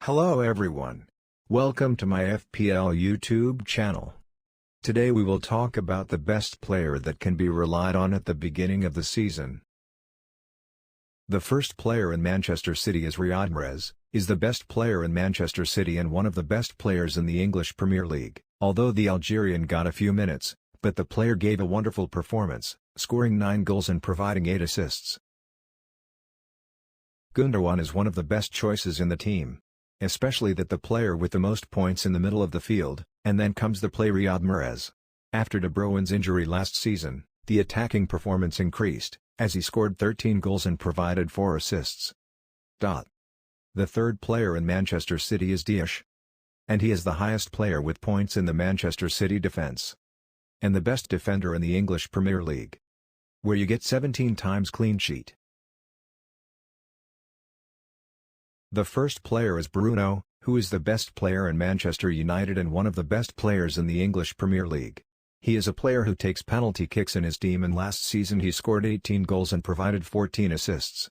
Hello everyone. Welcome to my FPL YouTube channel. Today we will talk about the best player that can be relied on at the beginning of the season. The first player in Manchester City is Riyad Mahrez, is the best player in Manchester City and one of the best players in the English Premier League, although the Algerian got a few minutes, but the player gave a wonderful performance, scoring 9 goals and providing 8 assists. Gundogan is one of the best choices in the team. Especially that the player with the most points in the middle of the field, and then comes the play Riyad Mahrez. After De Bruyne's injury last season, the attacking performance increased, as he scored 13 goals and provided 4 assists. The third player in Manchester City is Dias. And he is the highest player with points in the Manchester City defence. And the best defender in the English Premier League. Where you get 17 times clean sheet. The first player is Bruno, who is the best player in Manchester United and one of the best players in the English Premier League. He is a player who takes penalty kicks in his team, and last season he scored 18 goals and provided 14 assists.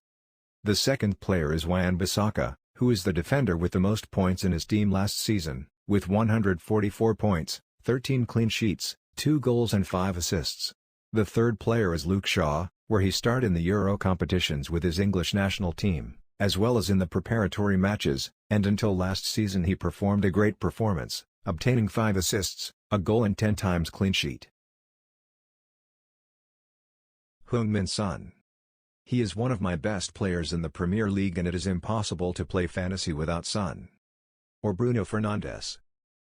The second player is Wan-Bissaka, who is the defender with the most points in his team last season, with 144 points, 13 clean sheets, 2 goals and 5 assists. The third player is Luke Shaw, where he starred in the Euro competitions with his English national team, as well as in the preparatory matches, and until last season he performed a great performance, obtaining 5 assists, a goal and 10 times clean sheet. Heung-min Son. He is one of my best players in the Premier League, and it is impossible to play fantasy without Son. Or Bruno Fernandes.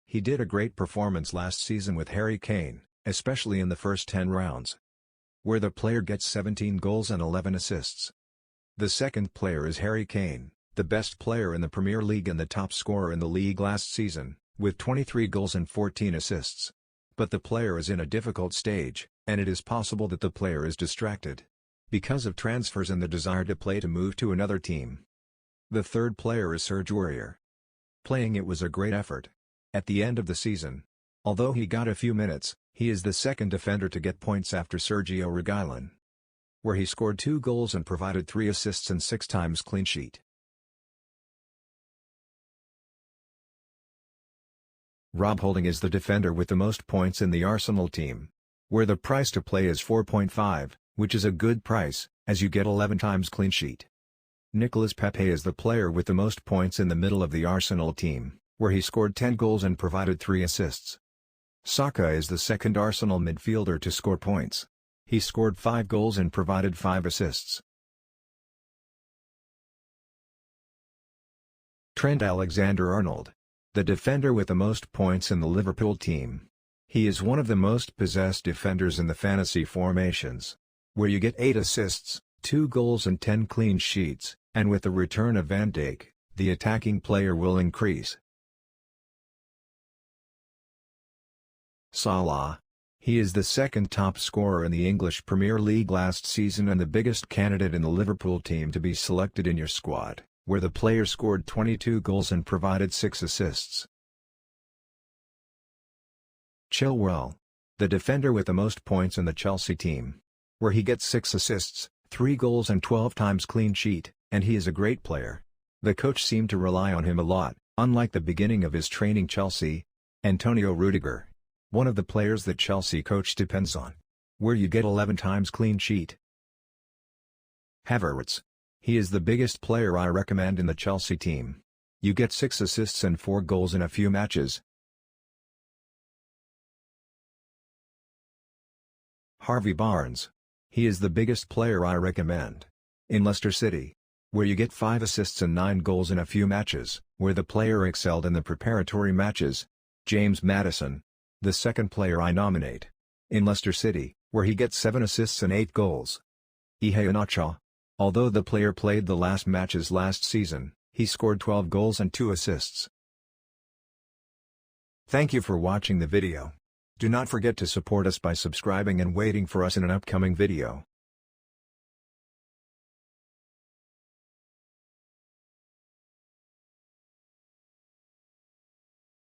He did a great performance last season with Harry Kane, especially in the first 10 rounds, where the player gets 17 goals and 11 assists. The second player is Harry Kane, the best player in the Premier League and the top scorer in the league last season, with 23 goals and 14 assists. But the player is in a difficult stage, and it is possible that the player is distracted because of transfers and the desire to move to another team. The third player is Serge Aurier. Playing it was a great effort at the end of the season. Although he got a few minutes, he is the second defender to get points after Sergio Reguilon, where he scored 2 goals and provided 3 assists and 6 times clean sheet. Rob Holding is the defender with the most points in the Arsenal team, where the price to play is 4.5, which is a good price, as you get 11 times clean sheet. Nicolas Pepe is the player with the most points in the middle of the Arsenal team, where he scored 10 goals and provided 3 assists. Saka is the second Arsenal midfielder to score points. He scored 5 goals and provided 5 assists. Trent AlexanderArnold. The defender with the most points in the Liverpool team. He is one of the most possessed defenders in the fantasy formations, where you get 8 assists, 2 goals and 10 clean sheets, and with the return of Van Dijk, the attacking player will increase. Salah. He is the second top scorer in the English Premier League last season and the biggest candidate in the Liverpool team to be selected in your squad, where the player scored 22 goals and provided 6 assists. Chilwell. The defender with the most points in the Chelsea team, where he gets 6 assists, 3 goals and 12 times clean sheet, and he is a great player. The coach seemed to rely on him a lot, unlike the beginning of his training Chelsea. Antonio Rudiger. One of the players that Chelsea coach depends on, where you get 11 times clean sheet. Havertz. He is the biggest player I recommend in the Chelsea team. You get 6 assists and 4 goals in a few matches. Harvey Barnes. He is the biggest player I recommend in Leicester City, where you get 5 assists and 9 goals in a few matches, where the player excelled in the preparatory matches. James Maddison. The second player I nominate in Leicester City, where he gets 7 assists and 8 goals. Iheanacho. Although the player played the last matches last season, he scored 12 goals and 2 assists. Thank you for watching the video. Do not forget to support us by subscribing and waiting for us in an upcoming video.